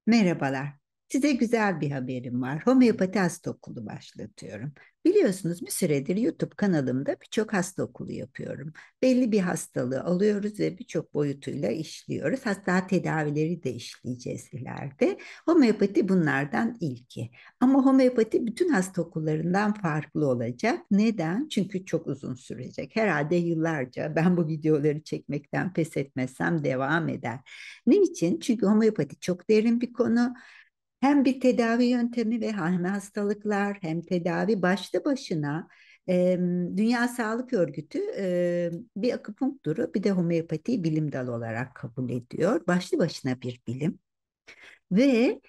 Merhabalar. Size güzel bir haberim var. Homeopati hasta okulu başlatıyorum. Biliyorsunuz bir süredir YouTube kanalımda birçok hasta okulu yapıyorum. Belli bir hastalığı alıyoruz ve birçok boyutuyla işliyoruz. Hatta tedavileri de işleyeceğiz ileride. Homeopati bunlardan ilki. Ama homeopati bütün hasta okullarından farklı olacak. Neden? Çünkü çok uzun sürecek. Herhalde yıllarca ben bu videoları çekmekten pes etmezsem devam eder. Niçin? Çünkü homeopati çok derin bir konu. Hem bir tedavi yöntemi ve hem hastalıklar hem tedavi başlı başına e, Dünya Sağlık Örgütü bir akupunkturu bir de homeopatiyi bilim dalı olarak kabul ediyor. Başlı başına bir bilim. Ve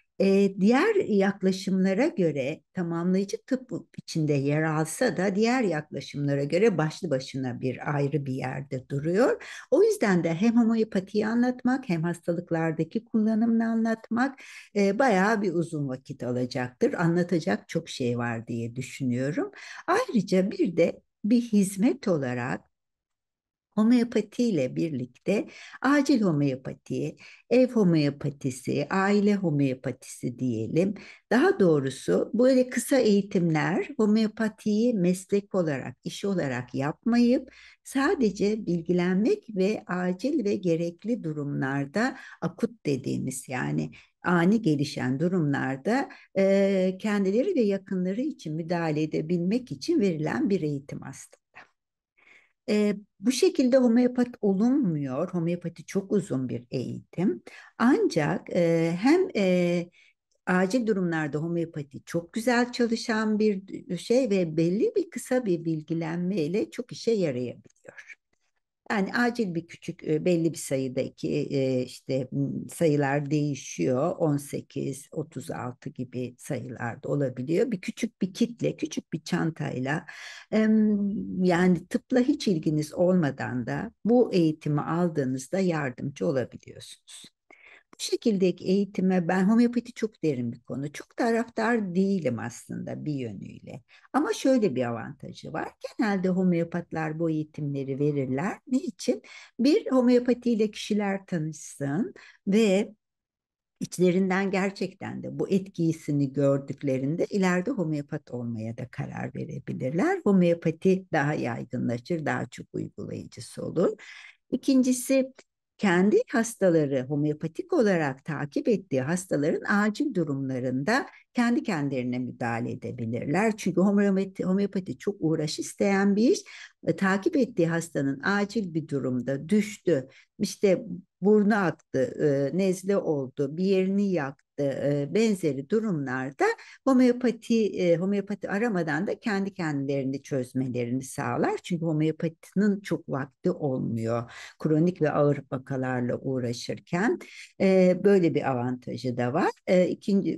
diğer yaklaşımlara göre tamamlayıcı tıp içinde yer alsa da diğer yaklaşımlara göre başlı başına bir ayrı bir yerde duruyor. O yüzden de hem homeopatiyi anlatmak hem hastalıklardaki kullanımını anlatmak bayağı bir uzun vakit alacaktır. Anlatacak çok şey var diye düşünüyorum. Ayrıca bir de bir hizmet olarak homeopati ile birlikte acil homeopati, ev homeopatisi, aile homeopatisi diyelim. Daha doğrusu böyle kısa eğitimler homeopatiyi meslek olarak, iş olarak yapmayıp sadece bilgilenmek ve acil ve gerekli durumlarda akut dediğimiz yani ani gelişen durumlarda kendileri ve yakınları için müdahale edebilmek için verilen bir eğitim aslında. Bu şekilde homeopat olunmuyor. Homeopati çok uzun bir eğitim. Ancak hem acil durumlarda homeopati çok güzel çalışan bir şey ve belli bir kısa bir bilgilenmeyle çok işe yarayabiliyor. Yani acil bir küçük belli bir sayıdaki işte sayılar değişiyor. 18, 36 gibi sayılarda olabiliyor. Bir küçük bir kitle, küçük bir çantayla yani tıpla hiç ilginiz olmadan da bu eğitimi aldığınızda yardımcı olabiliyorsunuz. Bu şekildeki eğitime ben homeopati çok derin bir konu. Çok taraftar değilim aslında bir yönüyle. Ama şöyle bir avantajı var. Genelde homeopatlar bu eğitimleri verirler. Niçin? Bir, homeopatiyle kişiler tanışsın ve içlerinden gerçekten de bu etkisini gördüklerinde ileride homeopat olmaya da karar verebilirler. Homeopati daha yaygınlaşır, daha çok uygulayıcısı olur. İkincisi, kendi hastaları homeopatik olarak takip ettiği hastaların acil durumlarında kendi kendilerine müdahale edebilirler. Çünkü homeopati çok uğraş isteyen bir iş. Takip ettiği hastanın acil bir durumda düştü, işte burnu aktı, nezle oldu, bir yerini yaktı, benzeri durumlarda homeopati aramadan da kendi kendilerini çözmelerini sağlar. Çünkü homeopatinin çok vakti olmuyor kronik ve ağır vakalarla uğraşırken. Böyle bir avantajı da var.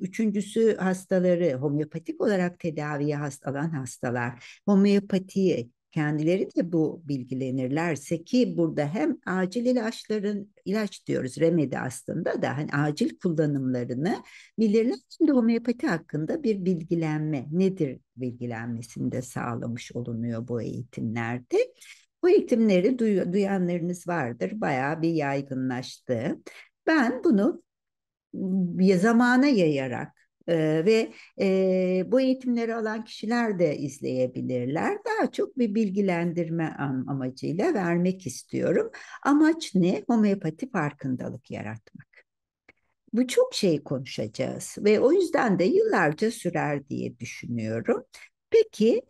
Üçüncüsü hastaları homeopatik olarak tedaviye alan hastalar homeopatiyi kendileri de bu bilgilenirlerse ki burada hem acil ilaçların ilaç diyoruz remedi aslında da hani acil kullanımlarını bilirler. Şimdi homeopati hakkında bir bilgilenme nedir bilgilenmesini de sağlamış olunuyor bu eğitimlerde. Bu eğitimleri duyanlarınız vardır. Bayağı bir yaygınlaştı. Ben bunu zamana yayarak ve bu eğitimleri alan kişiler de izleyebilirler. Daha çok bir bilgilendirme amacıyla vermek istiyorum. Amaç ne? Homeopati farkındalık yaratmak. Bu çok şey konuşacağız ve o yüzden de yıllarca sürer diye düşünüyorum. Peki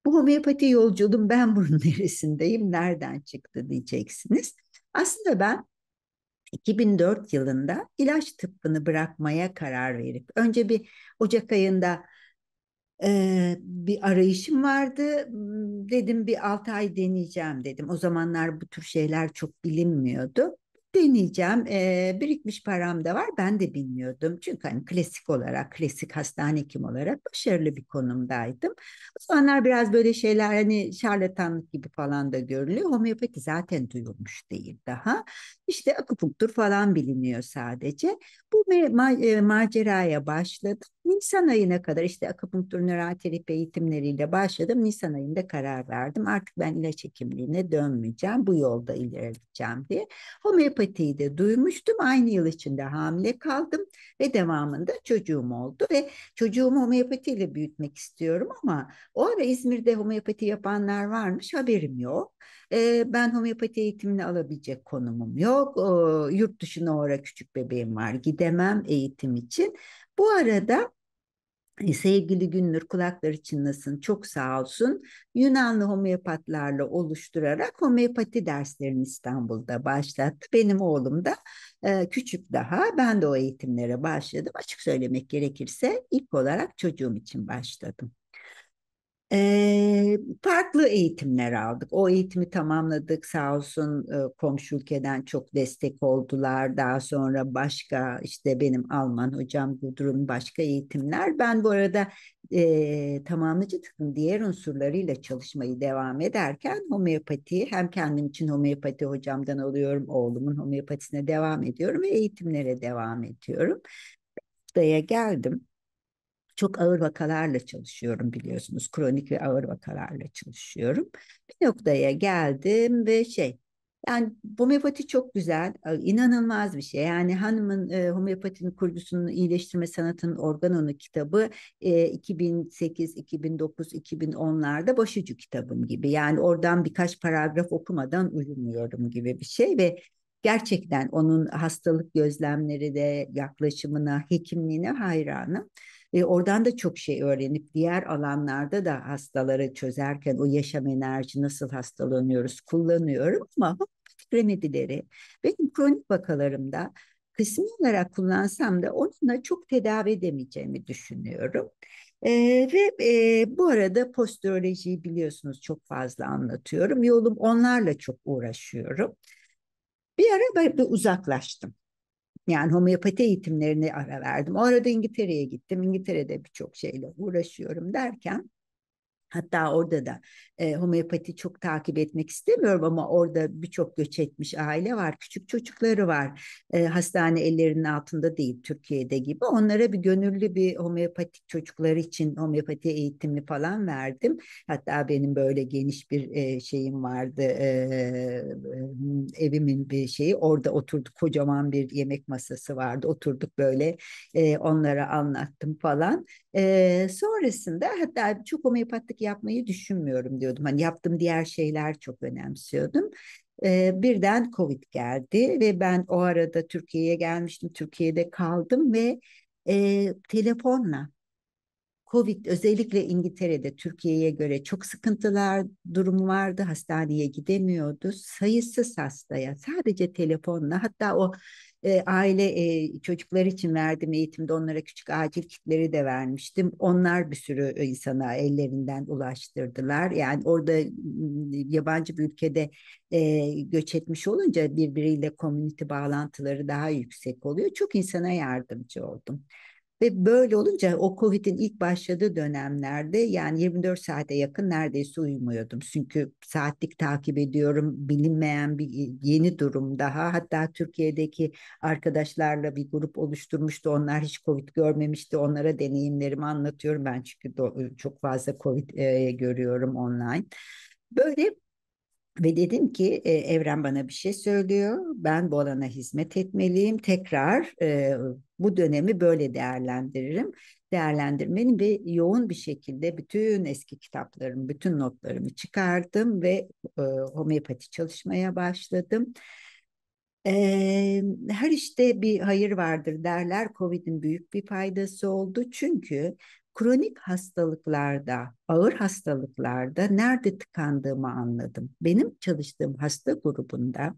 bu homeopati yolculuğum ben bunun neresindeyim, nereden çıktı diyeceksiniz. Aslında ben 2004 yılında ilaç tıbbını bırakmaya karar verip önce bir Ocak ayında bir arayışım vardı. Dedim bir 6 ay deneyeceğim dedim. O zamanlar bu tür şeyler çok bilinmiyordu. Deneyeceğim. Birikmiş param da var. Ben de bilmiyordum. Çünkü hani klasik olarak, klasik hastane hekimi olarak başarılı bir konumdaydım. O zamanlar biraz böyle şeyler hani şarlatanlık gibi falan da görülüyor. Homeopati zaten duyulmuş değil daha. İşte akupunktur falan biliniyor sadece. Bu Maceraya başladım. Nisan ayına kadar işte akupunktur nöral terapi eğitimleriyle başladım. Nisan ayında karar verdim. Artık ben ilaç hekimliğine dönmeyeceğim. Bu yolda ilerleyeceğim diye. Homeopatiyi de duymuştum. Aynı yıl içinde hamile kaldım ve devamında çocuğum oldu ve çocuğumu homeopatiyle büyütmek istiyorum ama o ara İzmir'de homeopati yapanlar varmış, haberim yok. Ben homeopati eğitimini alabilecek konumum yok. Yurt dışına o ara küçük bebeğim var. Gidemem eğitim için. Bu arada sevgili Günnur kulakları çınlasın çok sağ olsun. Yunanlı homeopatlarla oluşturarak homeopati derslerini İstanbul'da başlattı. Benim oğlum da küçük daha. Ben de o eğitimlere başladım. Açık söylemek gerekirse ilk olarak çocuğum için başladım. Farklı eğitimler aldık. O eğitimi tamamladık. Sağ olsun komşu ülkeden çok destek oldular. Daha sonra başka işte benim Alman hocam Gudrun başka eğitimler. Ben bu arada tamamlayıcı tıbbın diğer unsurlarıyla çalışmayı devam ederken homeopatiyi hem kendim için homeopati hocamdan alıyorum. Oğlumun homeopatisine devam ediyorum ve eğitimlere devam ediyorum. Buraya geldim. Çok ağır vakalarla çalışıyorum biliyorsunuz. Kronik ve ağır vakalarla çalışıyorum. Bir noktaya geldim ve yani homeopati çok güzel, inanılmaz bir şey. Yani hanımın homeopatinin kurucusunun iyileştirme sanatının organonu kitabı 2008, 2009, 2010'larda başucu kitabım gibi. Yani oradan birkaç paragraf okumadan uyumuyorum gibi bir şey ve gerçekten onun hastalık gözlemleri de yaklaşımına, hekimliğine hayranım. Oradan da çok şey öğrenip diğer alanlarda da hastaları çözerken o yaşam enerji nasıl hastalanıyoruz kullanıyorum ama homeopatik remedileri benim kronik vakalarımda kısmi olarak kullansam da onunla çok tedavi edemeyeceğimi düşünüyorum. Ve bu arada postürolojiyi biliyorsunuz çok fazla anlatıyorum. Yolum onlarla çok uğraşıyorum. Bir ara bir uzaklaştım. Yani homeopati eğitimlerine ara verdim. O arada İngiltere'ye gittim. İngiltere'de birçok şeyle uğraşıyorum derken hatta orada da homeopati çok takip etmek istemiyorum ama orada birçok göç etmiş aile var. Küçük çocukları var. Hastane ellerinin altında değil Türkiye'de gibi. Onlara bir gönüllü bir homeopatik çocukları için homeopati eğitimi falan verdim. Hatta benim böyle geniş bir şeyim vardı. Evimin bir şeyi. Orada oturduk kocaman bir yemek masası vardı. Oturduk böyle onlara anlattım falan. Sonrasında hatta çok homeopatlık yapmayı düşünmüyorum diyordum. Hani yaptığım diğer şeyler çok önemsiyordum. Birden Covid geldi ve ben o arada Türkiye'ye gelmiştim. Türkiye'de kaldım ve telefonla Covid özellikle İngiltere'de Türkiye'ye göre çok sıkıntılar durumu vardı. Hastaneye gidemiyordu. Sayısız hastaya sadece telefonla hatta o aile çocuklar için verdiğim eğitimde onlara küçük acil kitleri de vermiştim. Onlar bir sürü insana ellerinden ulaştırdılar. Yani orada yabancı bir ülkede göç etmiş olunca birbiriyle komünite bağlantıları daha yüksek oluyor. Çok insana yardımcı oldum. Ve böyle olunca o Covid'in ilk başladığı dönemlerde yani 24 saate yakın neredeyse uyumuyordum. Çünkü saatlik takip ediyorum. Bilinmeyen bir yeni durum daha. Hatta Türkiye'deki arkadaşlarla bir grup oluşturmuştu. Onlar hiç Covid görmemişti. Onlara deneyimlerimi anlatıyorum ben çünkü çok fazla Covid görüyorum online. Böyle ve dedim ki evren bana bir şey söylüyor. Ben bu alana hizmet etmeliyim. Tekrar bu dönemi böyle değerlendiririm. Değerlendirmenin ve yoğun bir şekilde bütün eski kitaplarımı, bütün notlarımı çıkardım ve homeopati çalışmaya başladım. Her işte bir hayır vardır derler. Covid'in büyük bir faydası oldu. Çünkü kronik hastalıklarda, ağır hastalıklarda nerede tıkandığımı anladım. Benim çalıştığım hasta grubunda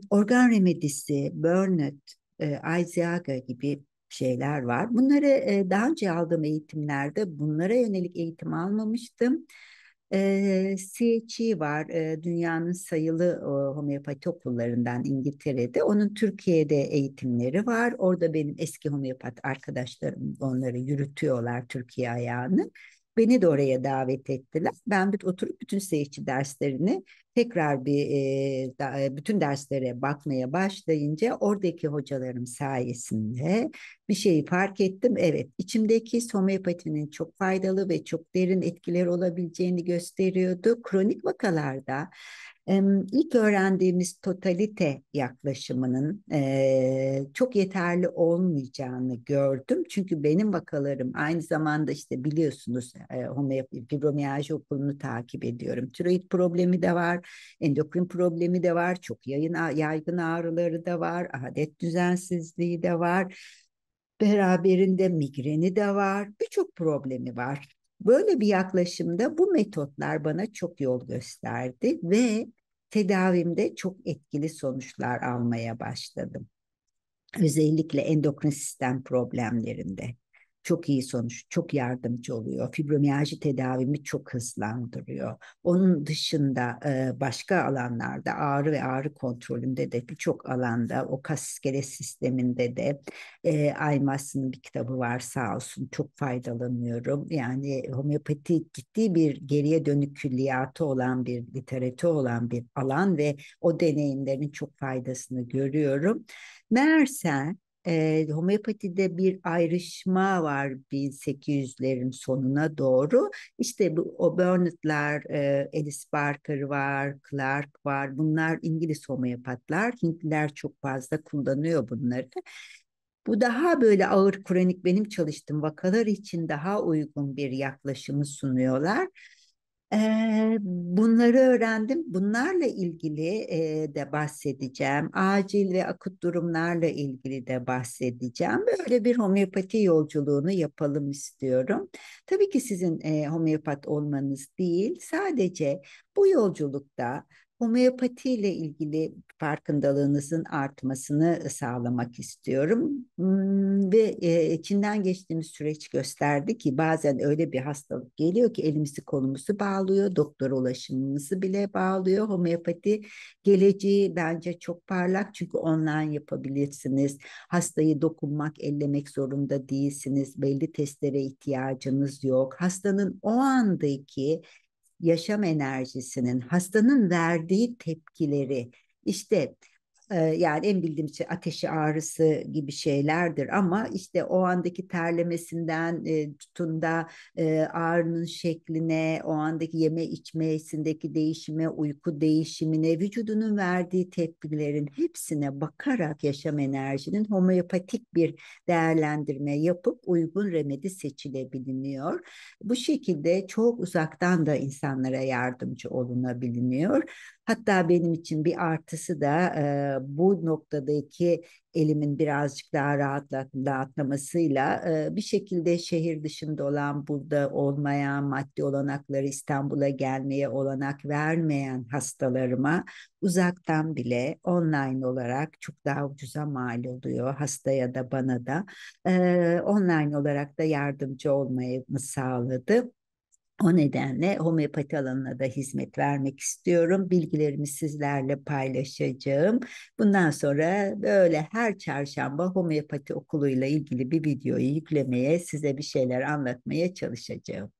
organ remedisi, burnout, Aiziaga gibi şeyler var. Bunları daha önce aldığım eğitimlerde bunlara yönelik eğitim almamıştım. CHI var, dünyanın sayılı homeopati okullarından İngiltere'de. Onun Türkiye'de eğitimleri var. Orada benim eski homeopat arkadaşlarım onları yürütüyorlar Türkiye ayağını. Beni de oraya davet ettiler. Ben bir oturup bütün CHI derslerini tekrar bütün derslere bakmaya başlayınca oradaki hocalarım sayesinde bir şeyi fark ettim. Evet, içimdeki homeopatinin çok faydalı ve çok derin etkileri olabileceğini gösteriyordu. Kronik vakalarda ilk öğrendiğimiz totalite yaklaşımının çok yeterli olmayacağını gördüm. Çünkü benim vakalarım aynı zamanda işte biliyorsunuz fibromiyalji okulunu takip ediyorum. Tiroid problemi de var, endokrin problemi de var, çok yaygın ağrıları da var, adet düzensizliği de var. Beraberinde migreni de var, birçok problemi var. Böyle bir yaklaşımda bu metotlar bana çok yol gösterdi ve tedavimde çok etkili sonuçlar almaya başladım. Özellikle endokrin sistem problemlerinde çok iyi sonuç, çok yardımcı oluyor. Fibromiyalji tedavimi çok hızlandırıyor. Onun dışında başka alanlarda ağrı ve ağrı kontrolünde de birçok alanda o kas iskelet sisteminde de Aymas'ın bir kitabı var sağ olsun çok faydalanıyorum. Yani homeopati ciddi bir geriye dönük külliyatı olan bir literatür olan bir alan ve o deneyimlerin çok faydasını görüyorum. Meğerse homeopatide bir ayrışma var 1800'lerin sonuna doğru. İşte o Burnett'lar, Alice Barker var, Clark var. Bunlar İngiliz homeopatlar. Hintliler çok fazla kullanıyor bunları. Bu daha böyle ağır kronik benim çalıştığım vakalar için daha uygun bir yaklaşımı sunuyorlar. Bunları öğrendim. Bunlarla ilgili de bahsedeceğim. Acil ve akut durumlarla ilgili de bahsedeceğim. Böyle bir homeopati yolculuğunu yapalım istiyorum. Tabii ki sizin homeopat olmanız değil, sadece bu yolculukta homeopati ile ilgili farkındalığınızın artmasını sağlamak istiyorum. Ve içinden geçtiğimiz süreç gösterdi ki bazen öyle bir hastalık geliyor ki elimizi kolumuzu bağlıyor, doktora ulaşımımızı bile bağlıyor. Homeopati geleceği bence çok parlak çünkü online yapabilirsiniz. Hastayı dokunmak, ellemek zorunda değilsiniz. Belli testlere ihtiyacınız yok. Hastanın o andaki yaşam enerjisinin, hastanın verdiği tepkileri, işte yani en bildiğim şey ateşi ağrısı gibi şeylerdir ama işte o andaki terlemesinden tutun da ağrının şekline, o andaki yeme içmesindeki değişime, uyku değişimine, vücudunun verdiği tepkilerin hepsine bakarak yaşam enerjinin homeopatik bir değerlendirme yapıp uygun remedi seçilebiliniyor. Bu şekilde çok uzaktan da insanlara yardımcı olunabiliyor. Hatta benim için bir artısı da bu noktadaki elimin birazcık daha rahatlamasıyla bir şekilde şehir dışında olan, burada olmayan, maddi olanakları İstanbul'a gelmeye olanak vermeyen hastalarıma uzaktan bile online olarak çok daha ucuza mal oluyor hastaya da bana da. Online olarak da yardımcı olmayı sağladı. O nedenle homeopati alanına da hizmet vermek istiyorum. Bilgilerimi sizlerle paylaşacağım. Bundan sonra böyle her çarşamba homeopati okuluyla ilgili bir videoyu yüklemeye, size bir şeyler anlatmaya çalışacağım.